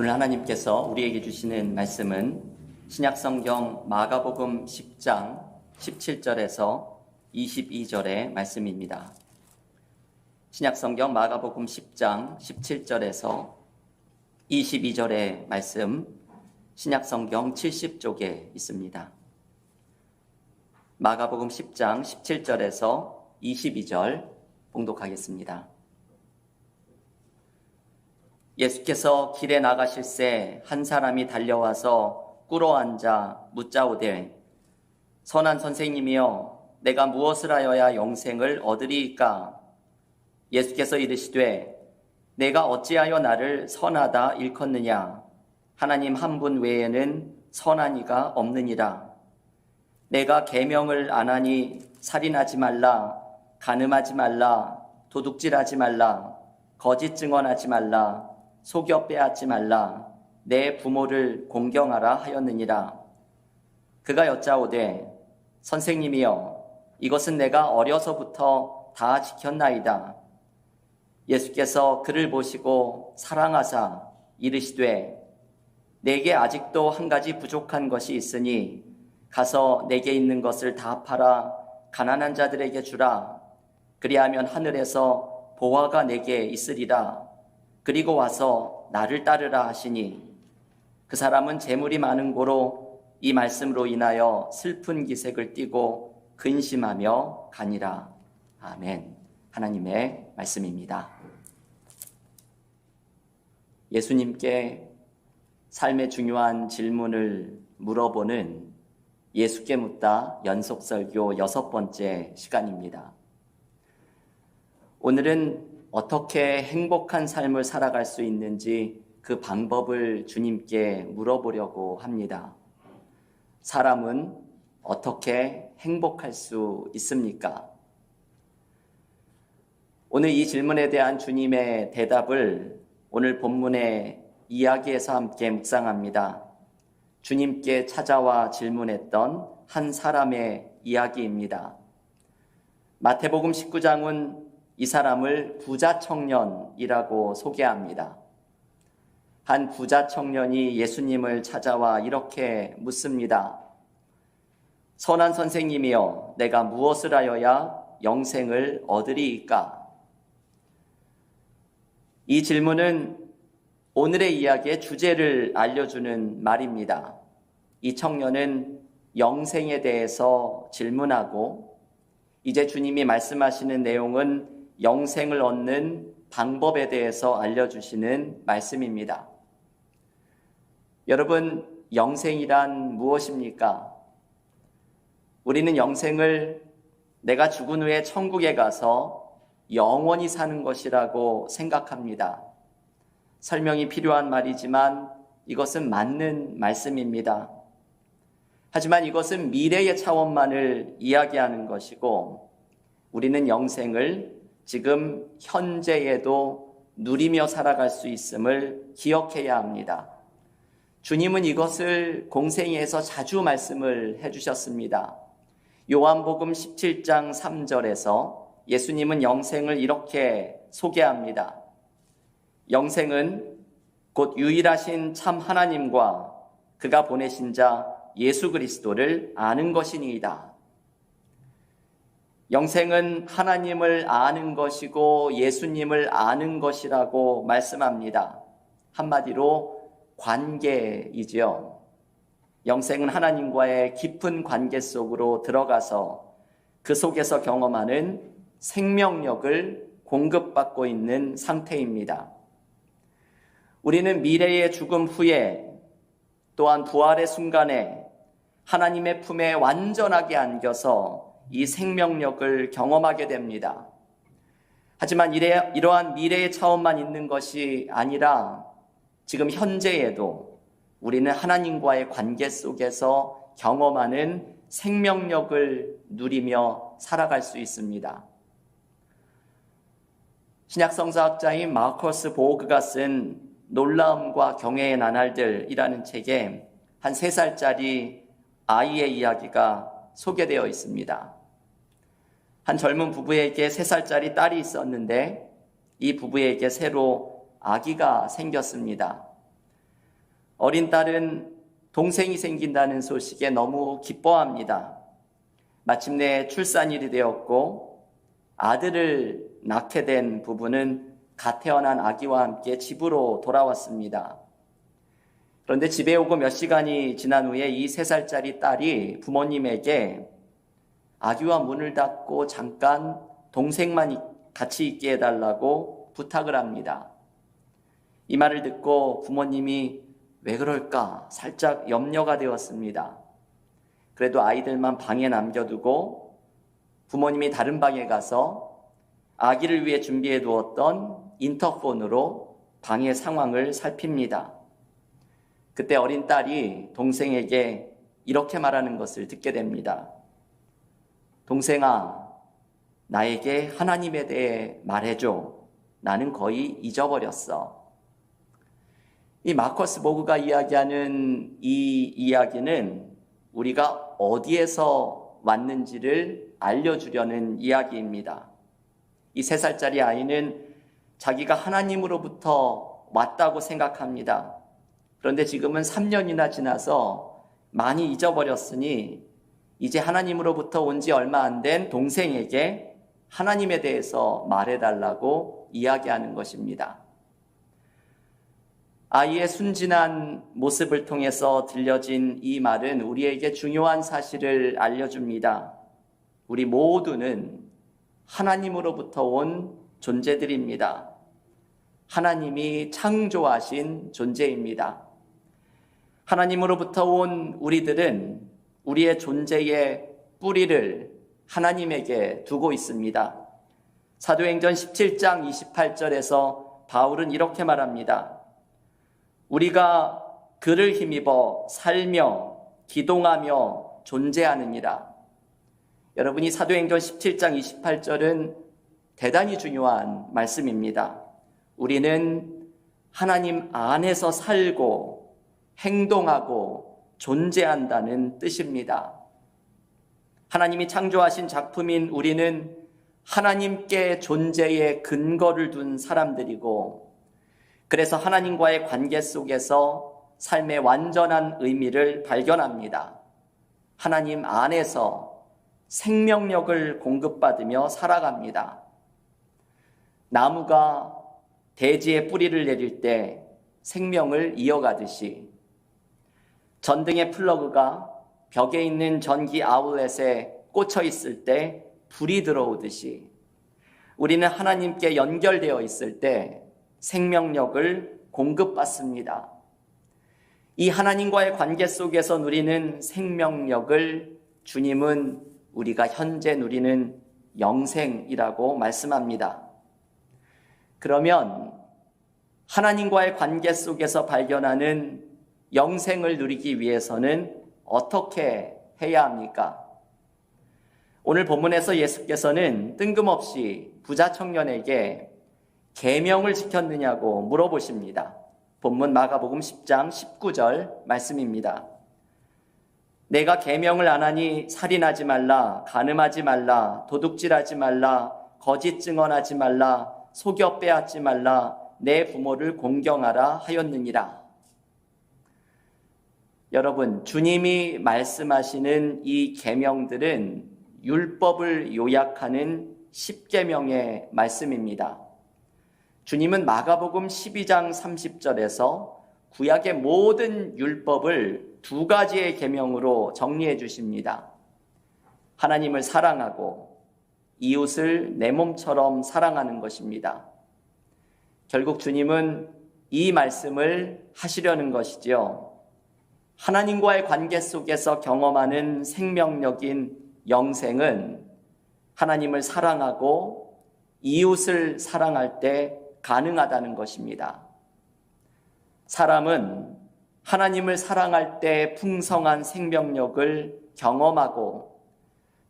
오늘 하나님께서 우리에게 주시는 말씀은 신약성경 마가복음 10장 17절에서 22절의 말씀입니다. 신약성경 마가복음 10장 17절에서 22절의 말씀, 신약성경 70쪽에 있습니다. 마가복음 10장 17절에서 22절 봉독하겠습니다. 예수께서 길에 나가실새 한 사람이 달려와서 꿇어앉아 묻자오되 선한 선생님이여 내가 무엇을 하여야 영생을 얻으리이까? 예수께서 이르시되 내가 어찌하여 나를 선하다 일컫느냐? 하나님 한 분 외에는 선한 이가 없느니라. 내가 계명을 안 하니 살인하지 말라, 간음하지 말라, 도둑질하지 말라, 거짓 증언하지 말라, 속여 빼앗지 말라, 내 부모를 공경하라 하였느니라. 그가 여짜오되 선생님이여 이것은 내가 어려서부터 다 지켰나이다. 예수께서 그를 보시고 사랑하사 이르시되 내게 아직도 한 가지 부족한 것이 있으니 가서 내게 있는 것을 다 팔아 가난한 자들에게 주라. 그리하면 하늘에서 보화가 내게 있으리라. 그리고 와서 나를 따르라 하시니 그 사람은 재물이 많은 고로 이 말씀으로 인하여 슬픈 기색을 띠고 근심하며 가니라. 아멘. 하나님의 말씀입니다. 예수님께 삶의 중요한 질문을 물어보는 예수께 묻다 연속설교 6번째 시간입니다. 오늘은 어떻게 행복한 삶을 살아갈 수 있는지 그 방법을 주님께 물어보려고 합니다. 사람은 어떻게 행복할 수 있습니까? 오늘 이 질문에 대한 주님의 대답을 오늘 본문의 이야기에서 함께 묵상합니다. 주님께 찾아와 질문했던 한 사람의 이야기입니다. 마태복음 19장은 이 사람을 부자 청년이라고 소개합니다. 한 부자 청년이 예수님을 찾아와 이렇게 묻습니다. 선한 선생님이여, 내가 무엇을 하여야 영생을 얻으리이까? 이 질문은 오늘의 이야기의 주제를 알려주는 말입니다. 이 청년은 영생에 대해서 질문하고 이제 주님이 말씀하시는 내용은 영생을 얻는 방법에 대해서 알려주시는 말씀입니다. 여러분, 영생이란 무엇입니까? 우리는 영생을 내가 죽은 후에 천국에 가서 영원히 사는 것이라고 생각합니다. 설명이 필요한 말이지만 이것은 맞는 말씀입니다. 하지만 이것은 미래의 차원만을 이야기하는 것이고 우리는 영생을 지금 현재에도 누리며 살아갈 수 있음을 기억해야 합니다. 주님은 이것을 공생애에서 자주 말씀을 해주셨습니다. 요한복음 17장 3절에서 예수님은 영생을 이렇게 소개합니다. 영생은 곧 유일하신 참 하나님과 그가 보내신 자 예수 그리스도를 아는 것이니이다. 영생은 하나님을 아는 것이고 예수님을 아는 것이라고 말씀합니다. 한마디로 관계이지요. 영생은 하나님과의 깊은 관계 속으로 들어가서 그 속에서 경험하는 생명력을 공급받고 있는 상태입니다. 우리는 미래의 죽음 후에 또한 부활의 순간에 하나님의 품에 완전하게 안겨서 이 생명력을 경험하게 됩니다. 하지만 이러한 미래의 차원만 있는 것이 아니라 지금 현재에도 우리는 하나님과의 관계 속에서 경험하는 생명력을 누리며 살아갈 수 있습니다. 신약성서학자인 마커스 보그가 쓴 놀라움과 경외의 나날들이라는 책에 한 3살짜리 아이의 이야기가 소개되어 있습니다. 한 젊은 부부에게 3살짜리 딸이 있었는데 이 부부에게 새로 아기가 생겼습니다. 어린 딸은 동생이 생긴다는 소식에 너무 기뻐합니다. 마침내 출산일이 되었고 아들을 낳게 된 부부는 갓 태어난 아기와 함께 집으로 돌아왔습니다. 그런데 집에 오고 몇 시간이 지난 후에 이 3살짜리 딸이 부모님에게 아기와 문을 닫고 잠깐 동생만 같이 있게 해달라고 부탁을 합니다. 이 말을 듣고 부모님이 왜 그럴까 살짝 염려가 되었습니다. 그래도 아이들만 방에 남겨두고 부모님이 다른 방에 가서 아기를 위해 준비해 두었던 인터폰으로 방의 상황을 살핍니다. 그때 어린 딸이 동생에게 이렇게 말하는 것을 듣게 됩니다. 동생아, 나에게 하나님에 대해 말해줘. 나는 거의 잊어버렸어. 이 마커스 보그가 이야기하는 이 이야기는 우리가 어디에서 왔는지를 알려주려는 이야기입니다. 이 3살짜리 아이는 자기가 하나님으로부터 왔다고 생각합니다. 그런데 지금은 3년이나 지나서 많이 잊어버렸으니 이제 하나님으로부터 온 지 얼마 안 된 동생에게 하나님에 대해서 말해달라고 이야기하는 것입니다. 아이의 순진한 모습을 통해서 들려진 이 말은 우리에게 중요한 사실을 알려줍니다. 우리 모두는 하나님으로부터 온 존재들입니다. 하나님이 창조하신 존재입니다. 하나님으로부터 온 우리들은 우리의 존재의 뿌리를 하나님에게 두고 있습니다. 사도행전 17장 28절에서 바울은 이렇게 말합니다. 우리가 그를 힘입어 살며 기동하며 존재하느니라. 여러분이 사도행전 17장 28절은 대단히 중요한 말씀입니다. 우리는 하나님 안에서 살고 행동하고 존재한다는 뜻입니다. 하나님이 창조하신 작품인 우리는 하나님께 존재의 근거를 둔 사람들이고, 그래서 하나님과의 관계 속에서 삶의 완전한 의미를 발견합니다. 하나님 안에서 생명력을 공급받으며 살아갑니다. 나무가 대지에 뿌리를 내릴 때 생명을 이어가듯이, 전등의 플러그가 벽에 있는 전기 아울렛에 꽂혀 있을 때 불이 들어오듯이, 우리는 하나님께 연결되어 있을 때 생명력을 공급받습니다. 이 하나님과의 관계 속에서 누리는 생명력을 주님은 우리가 현재 누리는 영생이라고 말씀합니다. 그러면 하나님과의 관계 속에서 발견하는 영생을 누리기 위해서는 어떻게 해야 합니까? 오늘 본문에서 예수께서는 뜬금없이 부자 청년에게 계명을 지켰느냐고 물어보십니다. 본문 마가복음 10장 19절 말씀입니다. 내가 계명을 안 하니 살인하지 말라, 간음하지 말라, 도둑질하지 말라, 거짓 증언하지 말라, 속여 빼앗지 말라, 내 부모를 공경하라 하였느니라. 여러분, 주님이 말씀하시는 이 계명들은 율법을 요약하는 10계명의 말씀입니다. 주님은 마가복음 12장 30절에서 구약의 모든 율법을 2가지의 계명으로 정리해 주십니다. 하나님을 사랑하고 이웃을 내 몸처럼 사랑하는 것입니다. 결국 주님은 이 말씀을 하시려는 것이지요. 하나님과의 관계 속에서 경험하는 생명력인 영생은 하나님을 사랑하고 이웃을 사랑할 때 가능하다는 것입니다. 사람은 하나님을 사랑할 때 풍성한 생명력을 경험하고,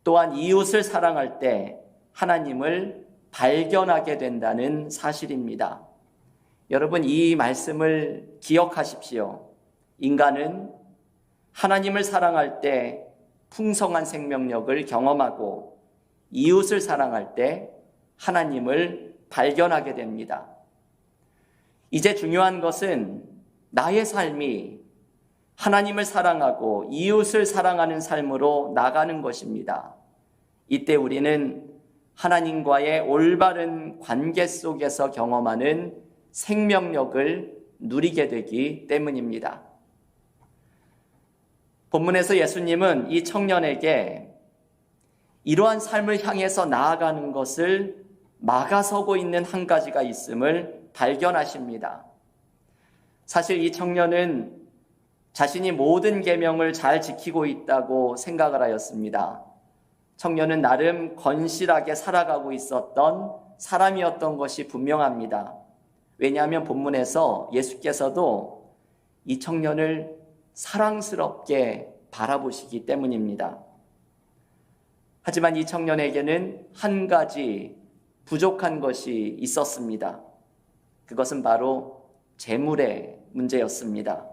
또한 이웃을 사랑할 때 하나님을 발견하게 된다는 사실입니다. 여러분, 이 말씀을 기억하십시오. 인간은 하나님을 사랑할 때 풍성한 생명력을 경험하고, 이웃을 사랑할 때 하나님을 발견하게 됩니다. 이제 중요한 것은 나의 삶이 하나님을 사랑하고 이웃을 사랑하는 삶으로 나가는 것입니다. 이때 우리는 하나님과의 올바른 관계 속에서 경험하는 생명력을 누리게 되기 때문입니다. 본문에서 예수님은 이 청년에게 이러한 삶을 향해서 나아가는 것을 막아서고 있는 한 가지가 있음을 발견하십니다. 사실 이 청년은 자신이 모든 계명을 잘 지키고 있다고 생각을 하였습니다. 청년은 나름 건실하게 살아가고 있었던 사람이었던 것이 분명합니다. 왜냐하면 본문에서 예수께서도 이 청년을 사랑스럽게 바라보시기 때문입니다. 하지만 이 청년에게는 한 가지 부족한 것이 있었습니다. 그것은 바로 재물의 문제였습니다.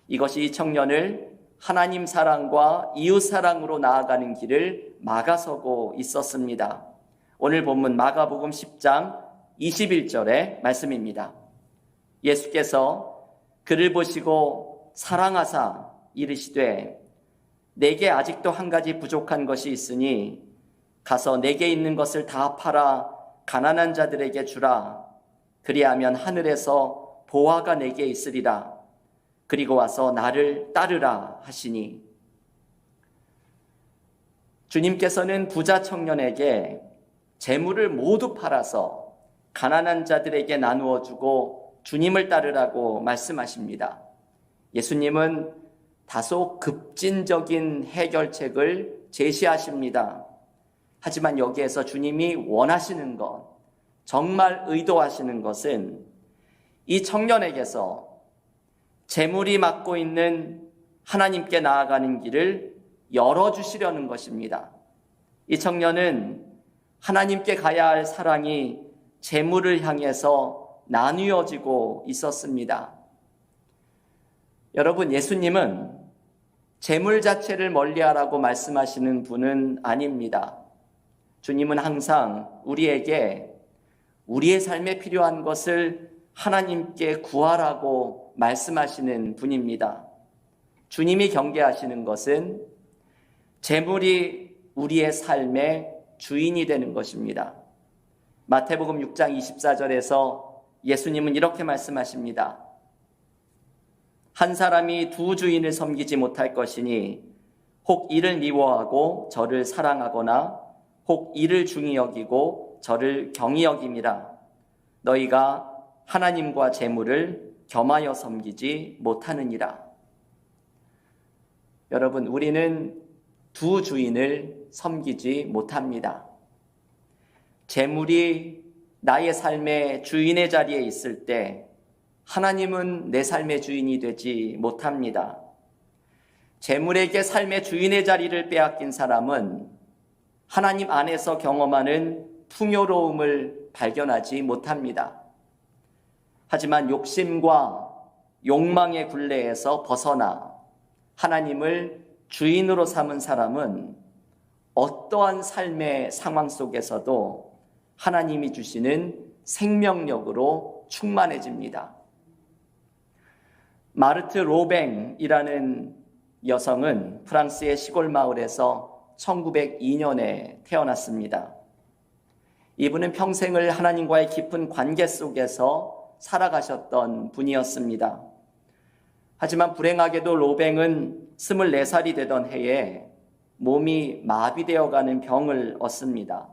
이것이 이 청년을 하나님 사랑과 이웃 사랑으로 나아가는 길을 막아서고 있었습니다. 오늘 본문 마가복음 10장 21절의 말씀입니다. 예수께서 그를 보시고 사랑하사 이르시되 내게 아직도 한 가지 부족한 것이 있으니 가서 내게 있는 것을 다 팔아 가난한 자들에게 주라. 그리하면 하늘에서 보화가 내게 있으리라. 그리고 와서 나를 따르라 하시니, 주님께서는 부자 청년에게 재물을 모두 팔아서 가난한 자들에게 나누어 주고 주님을 따르라고 말씀하십니다. 예수님은 다소 급진적인 해결책을 제시하십니다. 하지만 여기에서 주님이 원하시는 것, 정말 의도하시는 것은 이 청년에게서 재물이 막고 있는 하나님께 나아가는 길을 열어주시려는 것입니다. 이 청년은 하나님께 가야 할 사랑이 재물을 향해서 나뉘어지고 있었습니다. 여러분, 예수님은 재물 자체를 멀리하라고 말씀하시는 분은 아닙니다. 주님은 항상 우리에게 우리의 삶에 필요한 것을 하나님께 구하라고 말씀하시는 분입니다. 주님이 경계하시는 것은 재물이 우리의 삶의 주인이 되는 것입니다. 마태복음 6장 24절에서 예수님은 이렇게 말씀하십니다. 한 사람이 두 주인을 섬기지 못할 것이니 혹 이를 미워하고 저를 사랑하거나 혹 이를 중히 여기고 저를 경히 여김이라. 너희가 하나님과 재물을 겸하여 섬기지 못하느니라. 여러분, 우리는 두 주인을 섬기지 못합니다. 재물이 나의 삶의 주인의 자리에 있을 때 하나님은 내 삶의 주인이 되지 못합니다. 재물에게 삶의 주인의 자리를 빼앗긴 사람은 하나님 안에서 경험하는 풍요로움을 발견하지 못합니다. 하지만 욕심과 욕망의 굴레에서 벗어나 하나님을 주인으로 삼은 사람은 어떠한 삶의 상황 속에서도 하나님이 주시는 생명력으로 충만해집니다. 마르트 로뱅이라는 여성은 프랑스의 시골 마을에서 1902년에 태어났습니다. 이분은 평생을 하나님과의 깊은 관계 속에서 살아가셨던 분이었습니다. 하지만 불행하게도 로뱅은 24살이 되던 해에 몸이 마비되어가는 병을 얻습니다.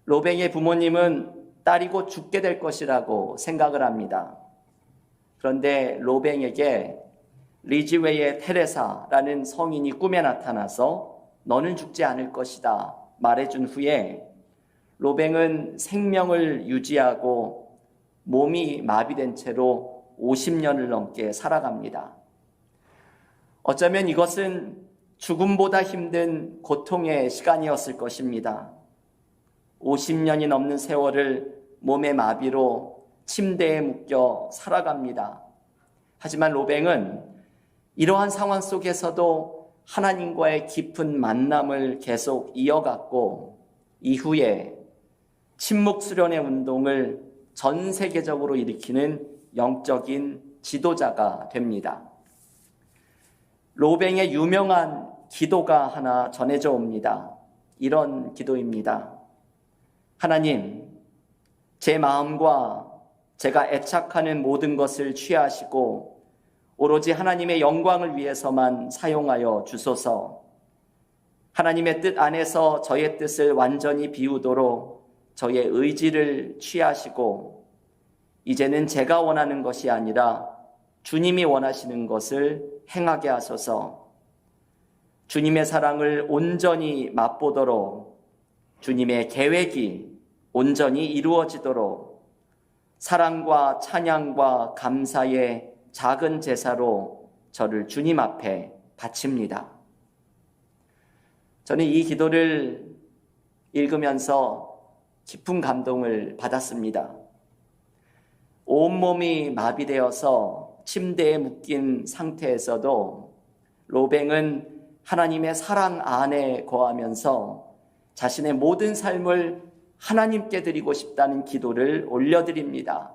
로뱅의 부모님은 딸이 곧 죽게 될 것이라고 생각을 합니다. 그런데 로뱅에게 리즈웨이의 테레사라는 성인이 꿈에 나타나서 너는 죽지 않을 것이다 말해준 후에 로뱅은 생명을 유지하고 몸이 마비된 채로 50년을 넘게 살아갑니다. 어쩌면 이것은 죽음보다 힘든 고통의 시간이었을 것입니다. 50년이 넘는 세월을 몸의 마비로 침대에 묶여 살아갑니다. 하지만 로뱅은 이러한 상황 속에서도 하나님과의 깊은 만남을 계속 이어갔고 이후에 침묵 수련의 운동을 전 세계적으로 일으키는 영적인 지도자가 됩니다. 로뱅의 유명한 기도가 하나 전해져 옵니다. 이런 기도입니다. 하나님, 제 마음과 제가 애착하는 모든 것을 취하시고 오로지 하나님의 영광을 위해서만 사용하여 주소서. 하나님의 뜻 안에서 저의 뜻을 완전히 비우도록 저의 의지를 취하시고 이제는 제가 원하는 것이 아니라 주님이 원하시는 것을 행하게 하소서. 주님의 사랑을 온전히 맛보도록 주님의 계획이 온전히 이루어지도록 사랑과 찬양과 감사의 작은 제사로 저를 주님 앞에 바칩니다. 저는 이 기도를 읽으면서 깊은 감동을 받았습니다. 온몸이 마비되어서 침대에 묶인 상태에서도 로뱅은 하나님의 사랑 안에 거하면서 자신의 모든 삶을 하나님께 드리고 싶다는 기도를 올려드립니다.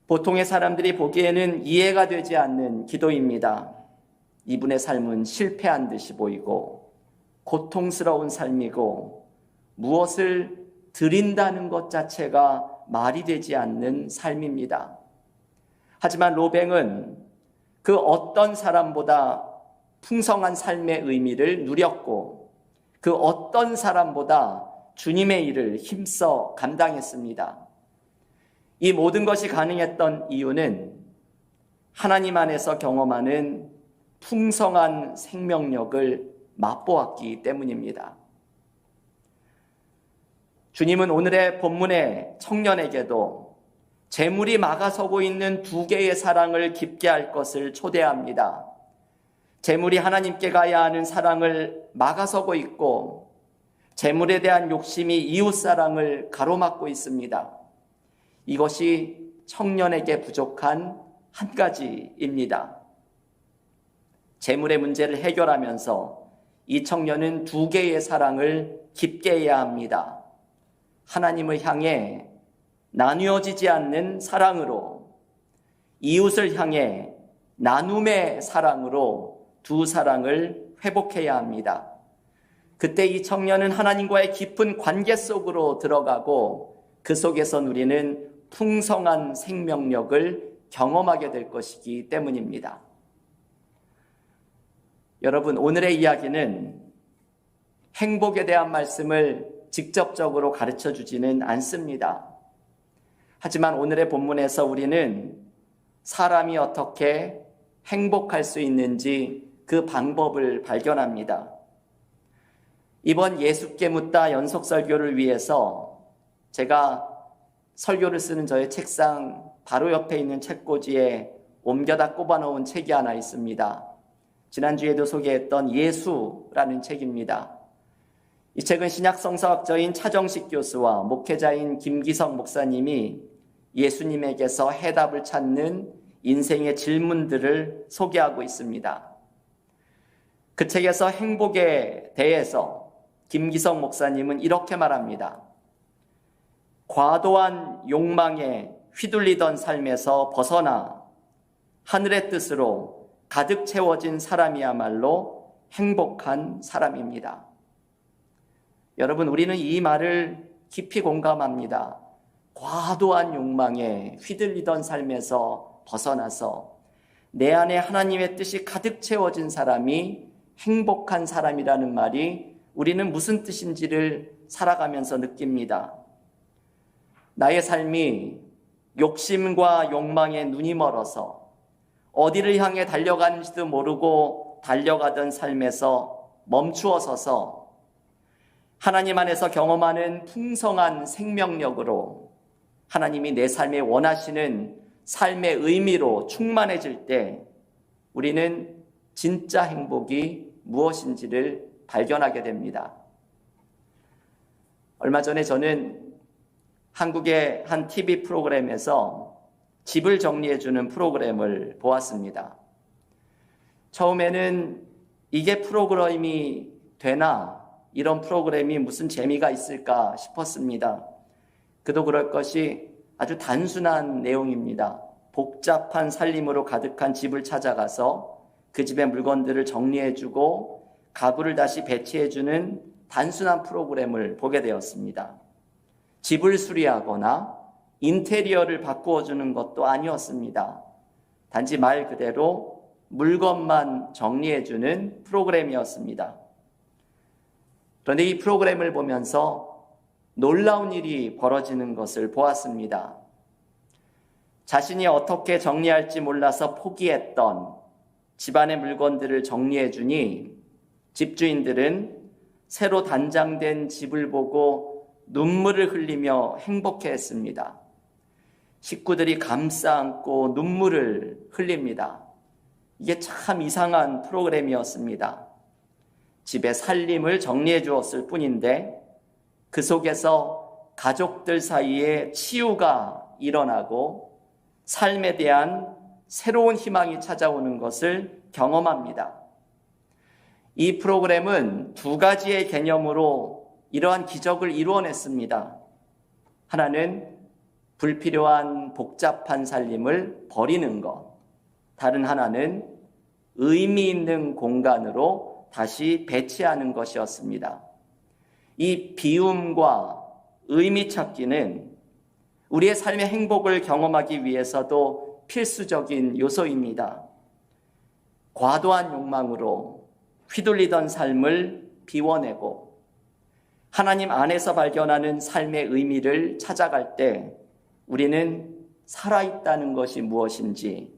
보통의 사람들이 보기에는 이해가 되지 않는 기도입니다. 이분의 삶은 실패한 듯이 보이고 고통스러운 삶이고 무엇을 드린다는 것 자체가 말이 되지 않는 삶입니다. 하지만 로뱅은 그 어떤 사람보다 풍성한 삶의 의미를 누렸고 그 어떤 사람보다 주님의 일을 힘써 감당했습니다. 이 모든 것이 가능했던 이유는 하나님 안에서 경험하는 풍성한 생명력을 맛보았기 때문입니다. 주님은 오늘의 본문의 청년에게도 재물이 막아서고 있는 두 개의 사랑을 깊게 할 것을 초대합니다. 재물이 하나님께 가야 하는 사랑을 막아서고 있고 재물에 대한 욕심이 이웃사랑을 가로막고 있습니다. 이것이 청년에게 부족한 한 가지입니다. 재물의 문제를 해결하면서 이 청년은 두 개의 사랑을 깊게 해야 합니다. 하나님을 향해 나누어지지 않는 사랑으로, 이웃을 향해 나눔의 사랑으로 두 사랑을 회복해야 합니다. 그때 이 청년은 하나님과의 깊은 관계 속으로 들어가고 그 속에서 누리는 풍성한 생명력을 경험하게 될 것이기 때문입니다. 여러분, 오늘의 이야기는 행복에 대한 말씀을 직접적으로 가르쳐 주지는 않습니다. 하지만 오늘의 본문에서 우리는 사람이 어떻게 행복할 수 있는지 그 방법을 발견합니다. 이번 예수께 묻다 연속 설교를 위해서 제가 설교를 쓰는 저의 책상 바로 옆에 있는 책꽂이에 옮겨다 꼽아놓은 책이 하나 있습니다. 지난주에도 소개했던 예수라는 책입니다. 이 책은 신약성서학자인 차정식 교수와 목회자인 김기성 목사님이 예수님에게서 해답을 찾는 인생의 질문들을 소개하고 있습니다. 그 책에서 행복에 대해서 김기성 목사님은 이렇게 말합니다. 과도한 욕망에 휘둘리던 삶에서 벗어나 하늘의 뜻으로 가득 채워진 사람이야말로 행복한 사람입니다. 여러분, 우리는 이 말을 깊이 공감합니다. 과도한 욕망에 휘둘리던 삶에서 벗어나서 내 안에 하나님의 뜻이 가득 채워진 사람이 행복한 사람이라는 말이 우리는 무슨 뜻인지를 살아가면서 느낍니다. 나의 삶이 욕심과 욕망에 눈이 멀어서 어디를 향해 달려가는지도 모르고 달려가던 삶에서 멈추어 서서 하나님 안에서 경험하는 풍성한 생명력으로 하나님이 내 삶에 원하시는 삶의 의미로 충만해질 때 우리는 진짜 행복이 무엇인지를 발견하게 됩니다. 얼마 전에 저는 한국의 한 TV 프로그램에서 집을 정리해주는 프로그램을 보았습니다. 처음에는 이게 프로그램이 되나, 이런 프로그램이 무슨 재미가 있을까 싶었습니다. 그도 그럴 것이 아주 단순한 내용입니다. 복잡한 살림으로 가득한 집을 찾아가서 그 집의 물건들을 정리해주고 가구를 다시 배치해주는 단순한 프로그램을 보게 되었습니다. 집을 수리하거나 인테리어를 바꾸어주는 것도 아니었습니다. 단지 말 그대로 물건만 정리해주는 프로그램이었습니다. 그런데 이 프로그램을 보면서 놀라운 일이 벌어지는 것을 보았습니다. 자신이 어떻게 정리할지 몰라서 포기했던 집안의 물건들을 정리해주니 집주인들은 새로 단장된 집을 보고 눈물을 흘리며 행복해했습니다. 식구들이 감싸안고 눈물을 흘립니다. 이게 참 이상한 프로그램이었습니다. 집의 살림을 정리해 주었을 뿐인데 그 속에서 가족들 사이에 치유가 일어나고 삶에 대한 새로운 희망이 찾아오는 것을 경험합니다. 이 프로그램은 두 가지의 개념으로 이러한 기적을 이루어냈습니다. 하나는 불필요한 복잡한 살림을 버리는 것, 다른 하나는 의미 있는 공간으로 다시 배치하는 것이었습니다. 이 비움과 의미 찾기는 우리의 삶의 행복을 경험하기 위해서도 필수적인 요소입니다. 과도한 욕망으로 휘둘리던 삶을 비워내고 하나님 안에서 발견하는 삶의 의미를 찾아갈 때 우리는 살아있다는 것이 무엇인지,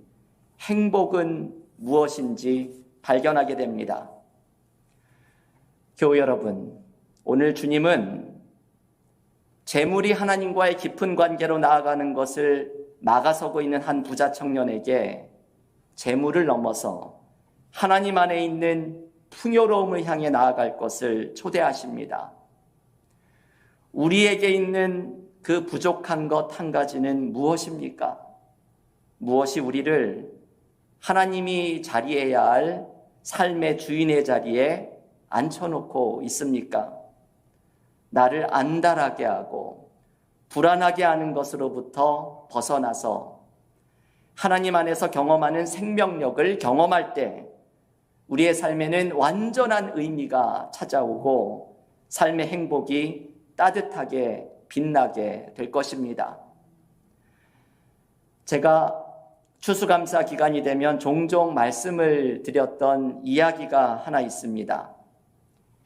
행복은 무엇인지 발견하게 됩니다. 교우 여러분, 오늘 주님은 재물이 하나님과의 깊은 관계로 나아가는 것을 막아서고 있는 한 부자 청년에게 재물을 넘어서 하나님 안에 있는 풍요로움을 향해 나아갈 것을 초대하십니다. 우리에게 있는 그 부족한 것 한 가지는 무엇입니까? 무엇이 우리를 하나님이 자리해야 할 삶의 주인의 자리에 앉혀놓고 있습니까? 나를 안달하게 하고 불안하게 하는 것으로부터 벗어나서 하나님 안에서 경험하는 생명력을 경험할 때 우리의 삶에는 완전한 의미가 찾아오고 삶의 행복이 따뜻하게 빛나게 될 것입니다. 제가 추수감사 기간이 되면 종종 말씀을 드렸던 이야기가 하나 있습니다.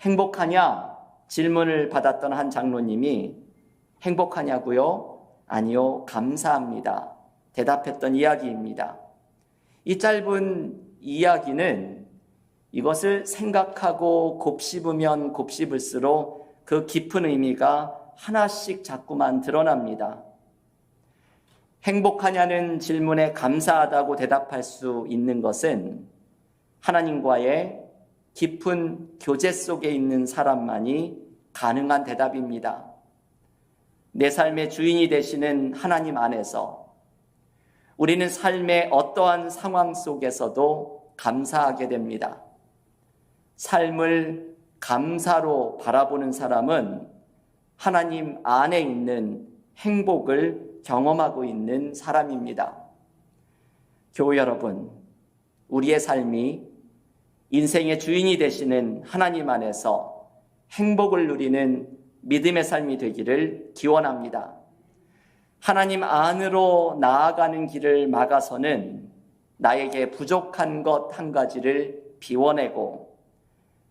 행복하냐? 질문을 받았던 한 장로님이 행복하냐고요? 아니요, 감사합니다. 대답했던 이야기입니다. 이 짧은 이야기는 이것을 생각하고 곱씹으면 곱씹을수록 그 깊은 의미가 하나씩 자꾸만 드러납니다. 행복하냐는 질문에 감사하다고 대답할 수 있는 것은 하나님과의 깊은 교제 속에 있는 사람만이 가능한 대답입니다. 내 삶의 주인이 되시는 하나님 안에서 우리는 삶의 어떠한 상황 속에서도 감사하게 됩니다. 삶을 감사로 바라보는 사람은 하나님 안에 있는 행복을 경험하고 있는 사람입니다. 교우 여러분, 우리의 삶이 인생의 주인이 되시는 하나님 안에서 행복을 누리는 믿음의 삶이 되기를 기원합니다. 하나님 안으로 나아가는 길을 막아서는 나에게 부족한 것 한 가지를 비워내고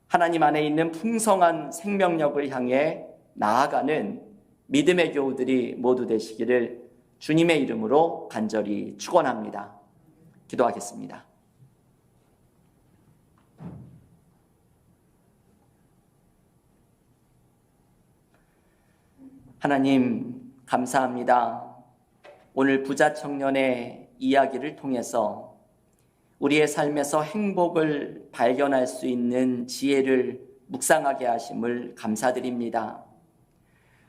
하나님 안에 있는 풍성한 생명력을 향해 나아가는 믿음의 교우들이 모두 되시기를 주님의 이름으로 간절히 축원합니다. 기도하겠습니다. 하나님 감사합니다. 오늘 부자 청년의 이야기를 통해서 우리의 삶에서 행복을 발견할 수 있는 지혜를 묵상하게 하심을 감사드립니다.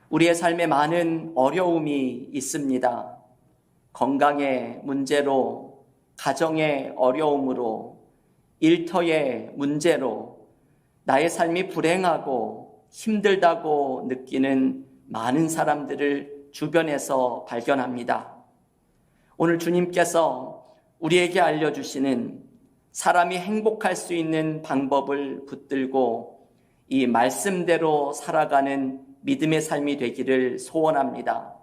우리의 삶에 많은 어려움이 있습니다. 건강의 문제로, 가정의 어려움으로, 일터의 문제로 나의 삶이 불행하고 힘들다고 느끼는 많은 사람들을 주변에서 발견합니다. 오늘 주님께서 우리에게 알려주시는 사람이 행복할 수 있는 방법을 붙들고 이 말씀대로 살아가는 믿음의 삶이 되기를 소원합니다.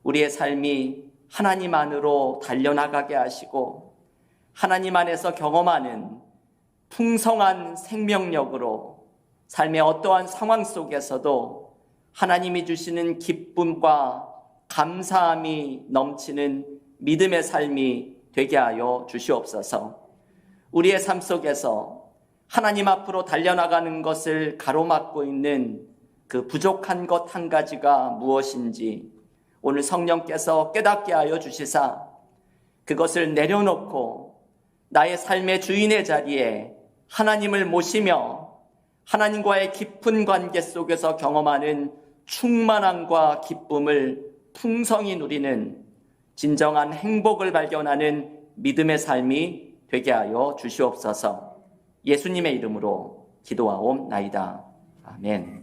우리의 삶이 하나님 안으로 달려나가게 하시고 하나님 안에서 경험하는 풍성한 생명력으로 삶의 어떠한 상황 속에서도 하나님이 주시는 기쁨과 감사함이 넘치는 믿음의 삶이 되게 하여 주시옵소서. 우리의 삶 속에서 하나님 앞으로 달려나가는 것을 가로막고 있는 그 부족한 것 한 가지가 무엇인지 오늘 성령께서 깨닫게 하여 주시사 그것을 내려놓고 나의 삶의 주인의 자리에 하나님을 모시며 하나님과의 깊은 관계 속에서 경험하는 충만함과 기쁨을 풍성히 누리는 진정한 행복을 발견하는 믿음의 삶이 되게 하여 주시옵소서. 예수님의 이름으로 기도하옵나이다. 아멘.